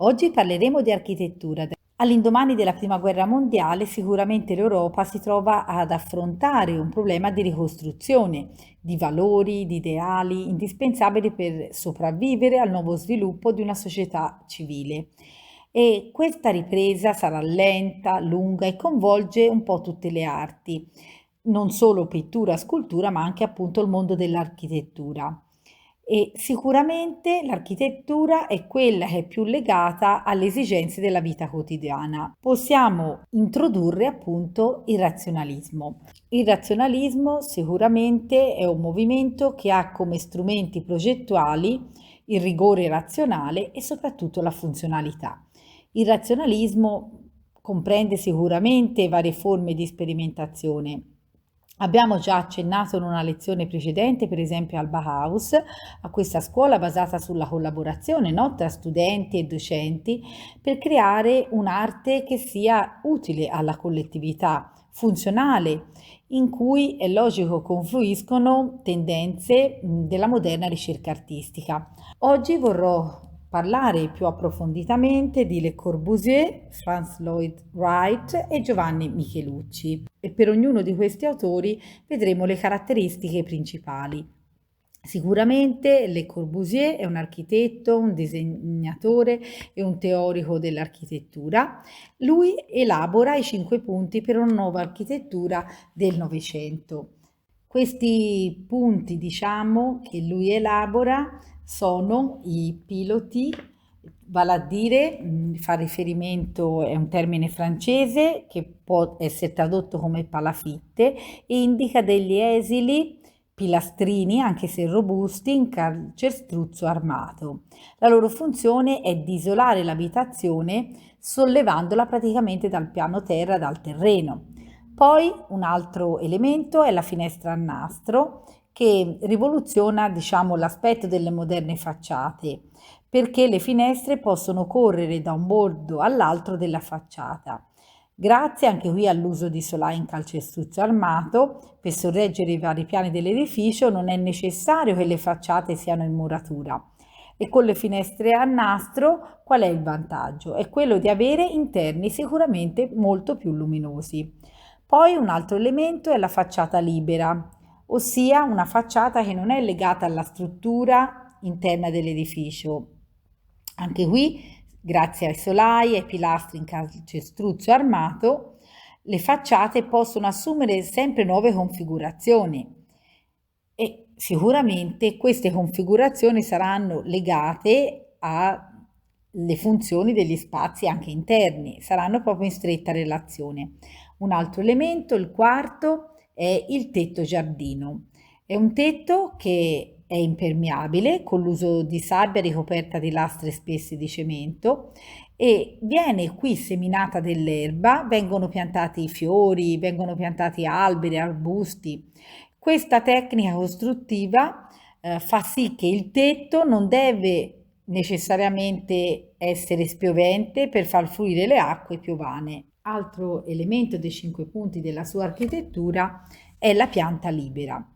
Oggi parleremo di architettura. All'indomani della Prima Guerra Mondiale, sicuramente l'Europa si trova ad affrontare un problema di ricostruzione di valori, di ideali indispensabili per sopravvivere al nuovo sviluppo di una società civile. E questa ripresa sarà lenta, lunga e coinvolge un po' tutte le arti, non solo pittura, scultura, ma anche appunto il mondo dell'architettura. E sicuramente l'architettura è quella che è più legata alle esigenze della vita quotidiana. Possiamo introdurre appunto il razionalismo. Il razionalismo sicuramente è un movimento che ha come strumenti progettuali il rigore razionale e soprattutto la funzionalità. Il razionalismo comprende sicuramente varie forme di sperimentazione. Abbiamo già accennato in una lezione precedente, per esempio al Bauhaus, a questa scuola basata sulla collaborazione, no, tra studenti e docenti, per creare un'arte che sia utile alla collettività, funzionale, in cui è logico confluiscono tendenze della moderna ricerca artistica. Oggi vorrò parlare più approfonditamente di Le Corbusier, Franz Lloyd Wright e Giovanni Michelucci e per ognuno di questi autori vedremo le caratteristiche principali. Sicuramente Le Corbusier è un architetto, un disegnatore e un teorico dell'architettura. Lui elabora i 5 punti per una nuova architettura del Novecento. Questi punti, diciamo, che lui elabora sono i piloti, vale a dire, fa riferimento, è un termine francese che può essere tradotto come palafitte e indica degli esili pilastrini, anche se robusti, in calcestruzzo armato. La loro funzione è di isolare l'abitazione sollevandola praticamente dal piano terra, dal terreno. Poi un altro elemento è la finestra a nastro che rivoluziona, diciamo, l'aspetto delle moderne facciate, perché le finestre possono correre da un bordo all'altro della facciata. Grazie anche qui all'uso di solai in calcestruzzo armato, per sorreggere i vari piani dell'edificio non è necessario che le facciate siano in muratura. E con le finestre a nastro qual è il vantaggio? È quello di avere interni sicuramente molto più luminosi. Poi un altro elemento è la facciata libera, ossia una facciata che non è legata alla struttura interna dell'edificio. Anche qui, grazie ai solai e ai pilastri in calcestruzzo armato, le facciate possono assumere sempre nuove configurazioni e sicuramente queste configurazioni saranno legate alle funzioni degli spazi anche interni, saranno proprio in stretta relazione. Un altro elemento, il quarto, è il tetto giardino. È un tetto che è impermeabile con l'uso di sabbia ricoperta di lastre spesse di cemento e viene qui seminata dell'erba, vengono piantati fiori, vengono piantati alberi, arbusti. Questa tecnica costruttiva fa sì che il tetto non deve necessariamente essere spiovente per far fluire le acque piovane. Altro elemento dei 5 punti della sua architettura è la pianta libera,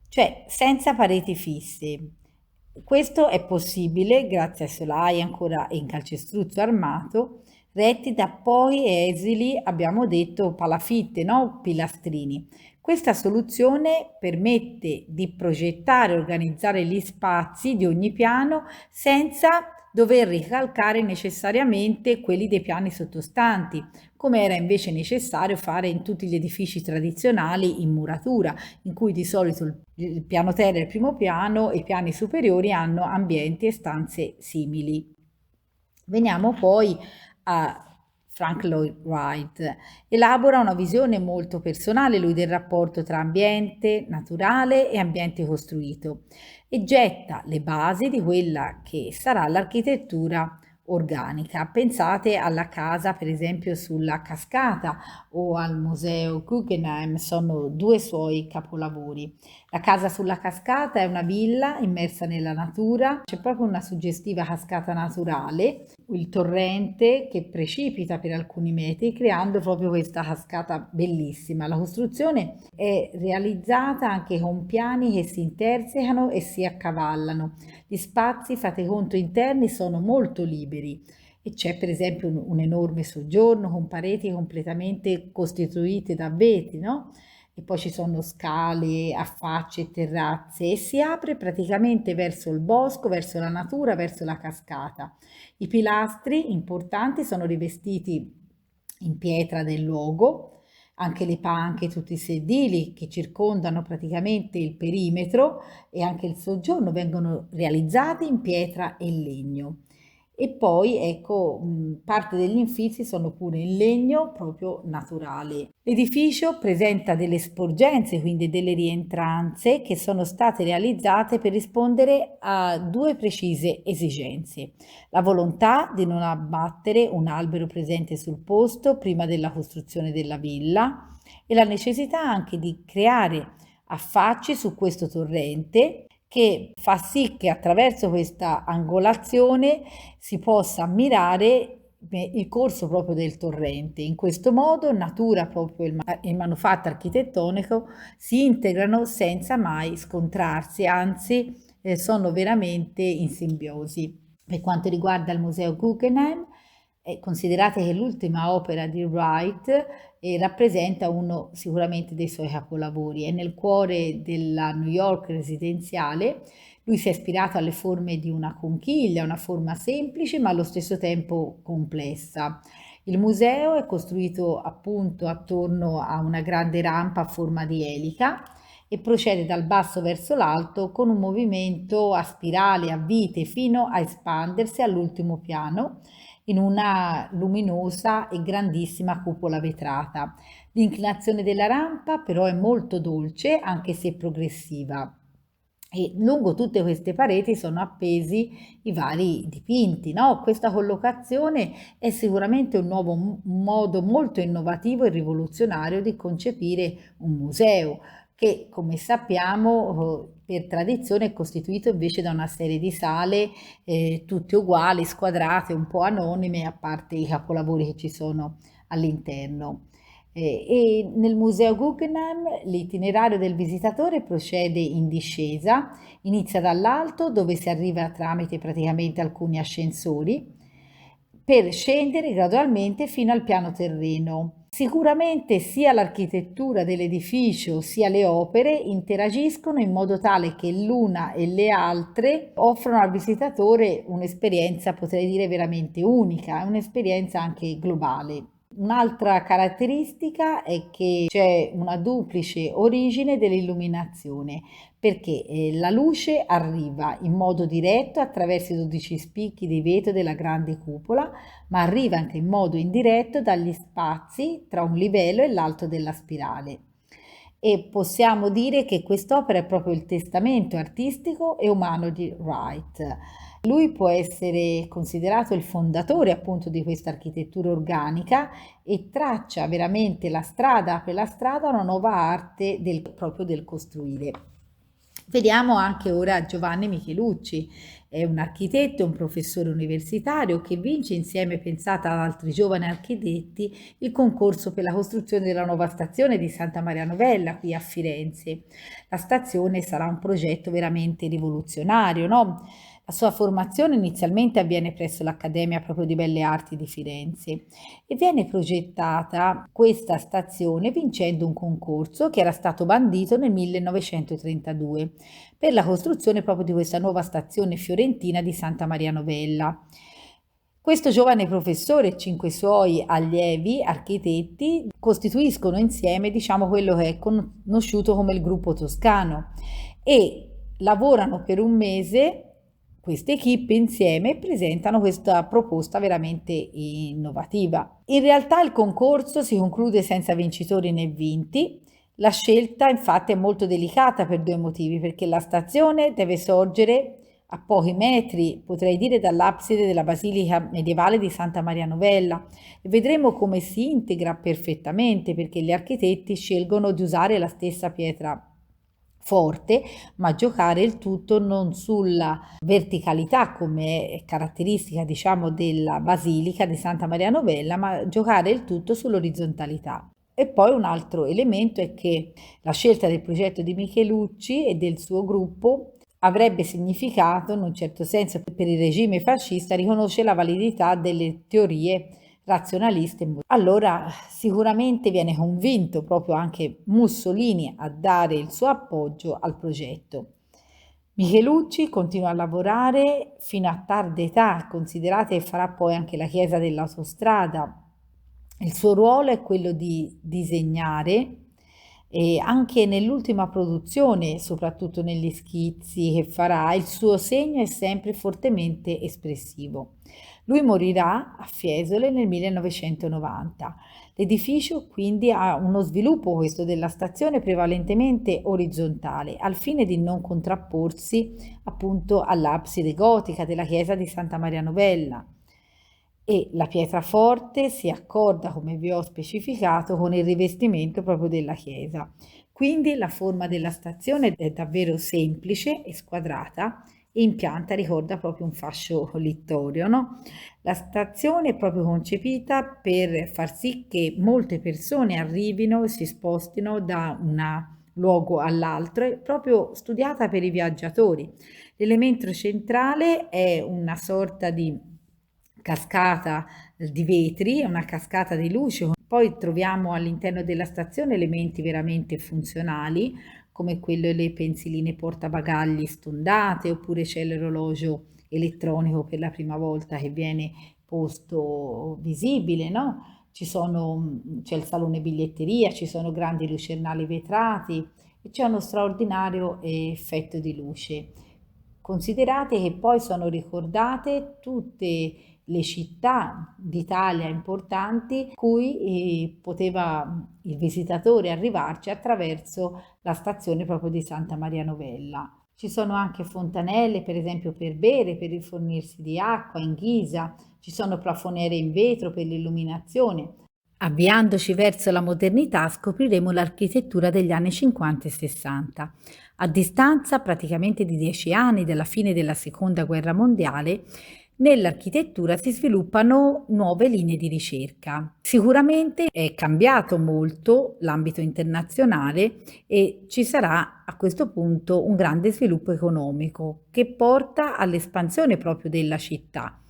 cioè senza pareti fisse. Questo è possibile grazie ai solai ancora in calcestruzzo armato, retti da poi esili, abbiamo detto palafitte, no? Pilastrini. Questa soluzione permette di progettare e organizzare gli spazi di ogni piano senza dover ricalcare necessariamente quelli dei piani sottostanti, come era invece necessario fare in tutti gli edifici tradizionali in muratura, in cui di solito il piano terra e il primo piano e i piani superiori hanno ambienti e stanze simili. Veniamo poi a Frank Lloyd Wright. Elabora una visione molto personale lui del rapporto tra ambiente naturale e ambiente costruito e getta le basi di quella che sarà l'architettura organica. Pensate alla casa, per esempio, sulla cascata o al museo Guggenheim, sono due suoi capolavori. La casa sulla cascata è una villa immersa nella natura, c'è proprio una suggestiva cascata naturale, il torrente che precipita per alcuni metri, creando proprio questa cascata bellissima. La costruzione è realizzata anche con piani che si intersecano e si accavallano. Gli spazi, fate conto, interni sono molto liberi liberi. E c'è per esempio un enorme soggiorno con pareti completamente costituite da vetri, no? E poi ci sono scale, affacci e terrazze e si apre praticamente verso il bosco, verso la natura, verso la cascata. I pilastri importanti sono rivestiti in pietra del luogo, anche le panche, tutti i sedili che circondano praticamente il perimetro e anche il soggiorno vengono realizzati in pietra e legno. E poi ecco, parte degli infissi sono pure in legno proprio naturale. L'edificio presenta delle sporgenze, quindi delle rientranze che sono state realizzate per rispondere a due precise esigenze: la volontà di non abbattere un albero presente sul posto prima della costruzione della villa e la necessità anche di creare affacci su questo torrente che fa sì che attraverso questa angolazione si possa ammirare il corso proprio del torrente. In questo modo natura proprio il manufatto architettonico si integrano senza mai scontrarsi, anzi sono veramente in simbiosi. Per quanto riguarda il Museo Guggenheim, considerate che l'ultima opera di Wright rappresenta uno sicuramente dei suoi capolavori. È nel cuore della New York residenziale. Lui si è ispirato alle forme di una conchiglia, una forma semplice ma allo stesso tempo complessa. Il museo è costruito appunto attorno a una grande rampa a forma di elica e procede dal basso verso l'alto con un movimento a spirale, a vite, fino a espandersi all'ultimo piano in una luminosa e grandissima cupola vetrata. L'inclinazione della rampa però è molto dolce, anche se progressiva. E lungo tutte queste pareti sono appesi i vari dipinti, no? Questa collocazione è sicuramente un nuovo modo molto innovativo e rivoluzionario di concepire un museo, che come sappiamo per tradizione è costituito invece da una serie di sale tutte uguali, squadrate, un po' anonime, a parte i capolavori che ci sono all'interno. E nel Museo Guggenheim l'itinerario del visitatore procede in discesa, inizia dall'alto dove si arriva tramite praticamente alcuni ascensori per scendere gradualmente fino al piano terreno. Sicuramente sia l'architettura dell'edificio sia le opere interagiscono in modo tale che l'una e le altre offrono al visitatore un'esperienza, potrei dire, veramente unica, un'esperienza anche globale. Un'altra caratteristica è che c'è una duplice origine dell'illuminazione, perché la luce arriva in modo diretto attraverso i 12 spicchi di vetro della grande cupola, ma arriva anche in modo indiretto dagli spazi tra un livello e l'alto della spirale. E possiamo dire che quest'opera è proprio il testamento artistico e umano di Wright. Lui può essere considerato il fondatore appunto di questa architettura organica e traccia veramente la strada, apre la strada a una nuova arte proprio del costruire. Vediamo anche ora Giovanni Michelucci, è un architetto, un professore universitario che vince insieme, pensate, ad altri giovani architetti, il concorso per la costruzione della nuova stazione di Santa Maria Novella qui a Firenze. La stazione sarà un progetto veramente rivoluzionario, no? La sua formazione inizialmente avviene presso l'Accademia proprio di Belle Arti di Firenze e viene progettata questa stazione vincendo un concorso che era stato bandito nel 1932 per la costruzione proprio di questa nuova stazione fiorentina di Santa Maria Novella. Questo giovane professore e 5 suoi allievi architetti costituiscono insieme, diciamo, quello che è conosciuto come il gruppo toscano e lavorano per un mese. Queste equip insieme presentano questa proposta veramente innovativa. In realtà il concorso si conclude senza vincitori né vinti. La scelta infatti è molto delicata per due motivi, perché la stazione deve sorgere a pochi metri, potrei dire, dall'abside della Basilica medievale di Santa Maria Novella e vedremo come si integra perfettamente perché gli architetti scelgono di usare la stessa pietra forte, ma giocare il tutto non sulla verticalità come è caratteristica, diciamo, della Basilica di Santa Maria Novella, ma giocare il tutto sull'orizzontalità. E poi un altro elemento è che la scelta del progetto di Michelucci e del suo gruppo avrebbe significato, in un certo senso, per il regime fascista, riconoscere la validità delle teorie razionaliste. Allora sicuramente viene convinto proprio anche Mussolini a dare il suo appoggio al progetto. Michelucci continua a lavorare fino a tarda età, considerate che farà poi anche la chiesa dell'autostrada. Il suo ruolo è quello di disegnare e anche nell'ultima produzione, soprattutto negli schizzi che farà, il suo segno è sempre fortemente espressivo. Lui morirà a Fiesole nel 1990. L'edificio quindi ha uno sviluppo, questo della stazione, prevalentemente orizzontale, al fine di non contrapporsi appunto all'abside gotica della chiesa di Santa Maria Novella. E la pietraforte si accorda, come vi ho specificato, con il rivestimento proprio della chiesa. Quindi la forma della stazione è davvero semplice e squadrata e in pianta ricorda proprio un fascio littorio, no? La stazione è proprio concepita per far sì che molte persone arrivino e si spostino da un luogo all'altro, è proprio studiata per i viaggiatori. L'elemento centrale è una sorta di cascata di vetri, è una cascata di luce. Poi troviamo all'interno della stazione elementi veramente funzionali, come quello delle pensiline portabagagli stondate, oppure c'è l'orologio elettronico per la prima volta che viene posto visibile, no? C'è il salone biglietteria, ci sono grandi lucernali vetrati e c'è uno straordinario effetto di luce. Considerate che poi sono ricordate tutte le città d'Italia importanti cui poteva il visitatore arrivarci attraverso la stazione proprio di Santa Maria Novella. Ci sono anche fontanelle, per esempio per bere, per rifornirsi di acqua in ghisa, ci sono plafoniere in vetro per l'illuminazione. Avviandoci verso la modernità scopriremo l'architettura degli anni 50 e 60. A distanza praticamente di 10 anni dalla fine della Seconda Guerra Mondiale, nell'architettura si sviluppano nuove linee di ricerca. Sicuramente è cambiato molto l'ambito internazionale e ci sarà a questo punto un grande sviluppo economico che porta all'espansione proprio della città.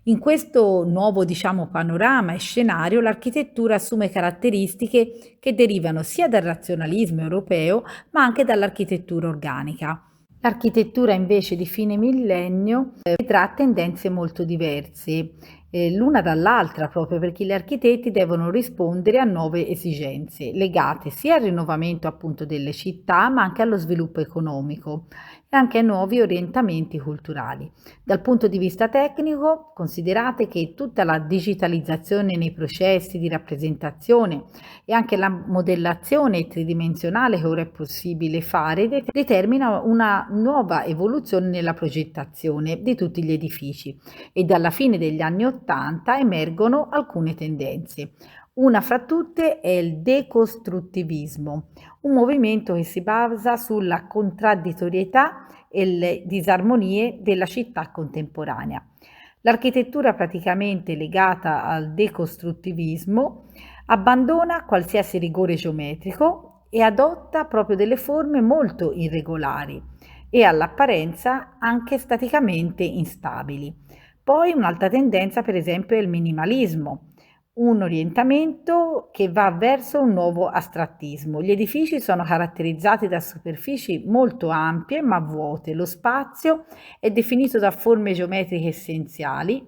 In questo nuovo, diciamo, panorama e scenario, l'architettura assume caratteristiche che derivano sia dal razionalismo europeo, ma anche dall'architettura organica. L'architettura invece di fine millennio vedrà tendenze molto diverse, l'una dall'altra, proprio perché gli architetti devono rispondere a nuove esigenze legate sia al rinnovamento appunto delle città, ma anche allo sviluppo economico e anche a nuovi orientamenti culturali. Dal punto di vista tecnico, considerate che tutta la digitalizzazione nei processi di rappresentazione e anche la modellazione tridimensionale che ora è possibile fare determina una nuova evoluzione nella progettazione di tutti gli edifici e dalla fine degli anni '80 emergono alcune tendenze. Una fra tutte è il decostruttivismo, un movimento che si basa sulla contraddittorietà e le disarmonie della città contemporanea. L'architettura praticamente legata al decostruttivismo abbandona qualsiasi rigore geometrico e adotta proprio delle forme molto irregolari e all'apparenza anche staticamente instabili. Poi un'altra tendenza, per esempio, è il minimalismo, un orientamento che va verso un nuovo astrattismo. Gli edifici sono caratterizzati da superfici molto ampie ma vuote, lo spazio è definito da forme geometriche essenziali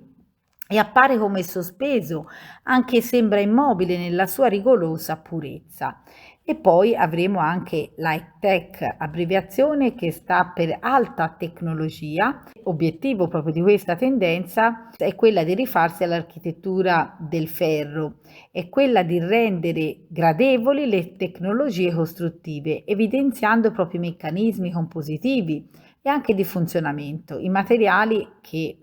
e appare come sospeso, anche sembra immobile nella sua rigorosa purezza. E poi avremo anche l'high tech, abbreviazione che sta per alta tecnologia. Obiettivo proprio di questa tendenza è quella di rifarsi all'architettura del ferro, è quella di rendere gradevoli le tecnologie costruttive, evidenziando proprio i meccanismi compositivi e anche di funzionamento. I materiali che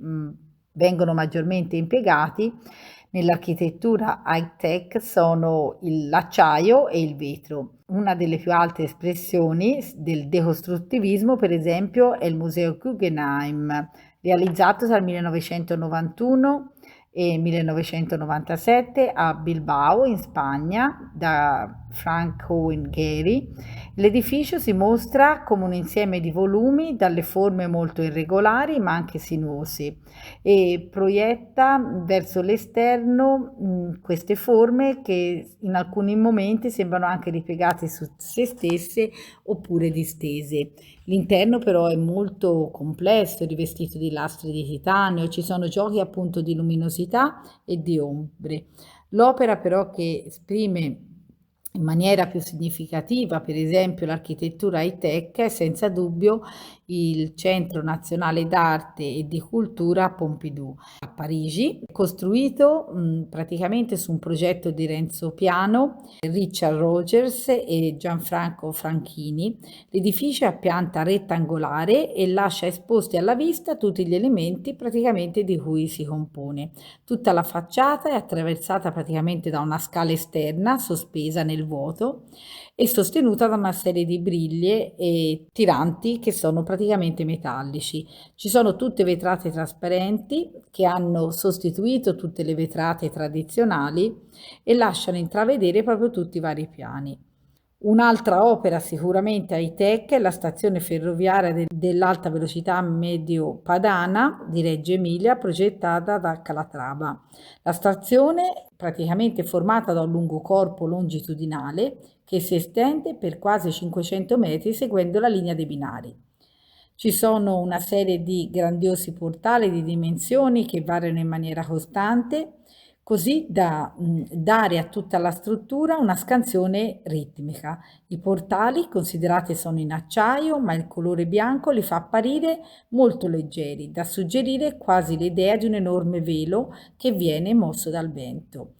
vengono maggiormente impiegati nell'architettura high-tech sono l'acciaio e il vetro. Una delle più alte espressioni del decostruttivismo, per esempio, è il Museo Guggenheim, realizzato tra il 1991 e 1997 a Bilbao, in Spagna, da Frank Owen Gehry. L'edificio si mostra come un insieme di volumi dalle forme molto irregolari ma anche sinuose e proietta verso l'esterno queste forme che in alcuni momenti sembrano anche ripiegate su se stesse oppure distese. L'interno però è molto complesso, rivestito di lastre di titanio, ci sono giochi appunto di luminosità e di ombre. L'opera però che esprime in maniera più significativa, per esempio, l'architettura high-tech è senza dubbio il Centro Nazionale d'Arte e di Cultura Pompidou a Parigi, costruito praticamente su un progetto di Renzo Piano, Richard Rogers e Gianfranco Franchini. L'edificio è a pianta rettangolare e lascia esposti alla vista tutti gli elementi praticamente di cui si compone. Tutta la facciata è attraversata praticamente da una scala esterna sospesa nel vuoto e sostenuta da una serie di briglie e tiranti che sono praticamente metallici. Ci sono tutte vetrate trasparenti che hanno sostituito tutte le vetrate tradizionali e lasciano intravedere proprio tutti i vari piani. Un'altra opera sicuramente high-tech è la stazione ferroviaria dell'alta velocità medio-padana di Reggio Emilia, progettata da Calatrava. La stazione è praticamente formata da un lungo corpo longitudinale che si estende per quasi 500 metri seguendo la linea dei binari. Ci sono una serie di grandiosi portali di dimensioni che variano in maniera costante, così da dare a tutta la struttura una scansione ritmica. I portali, considerate, sono in acciaio, ma il colore bianco li fa apparire molto leggeri, da suggerire quasi l'idea di un enorme velo che viene mosso dal vento.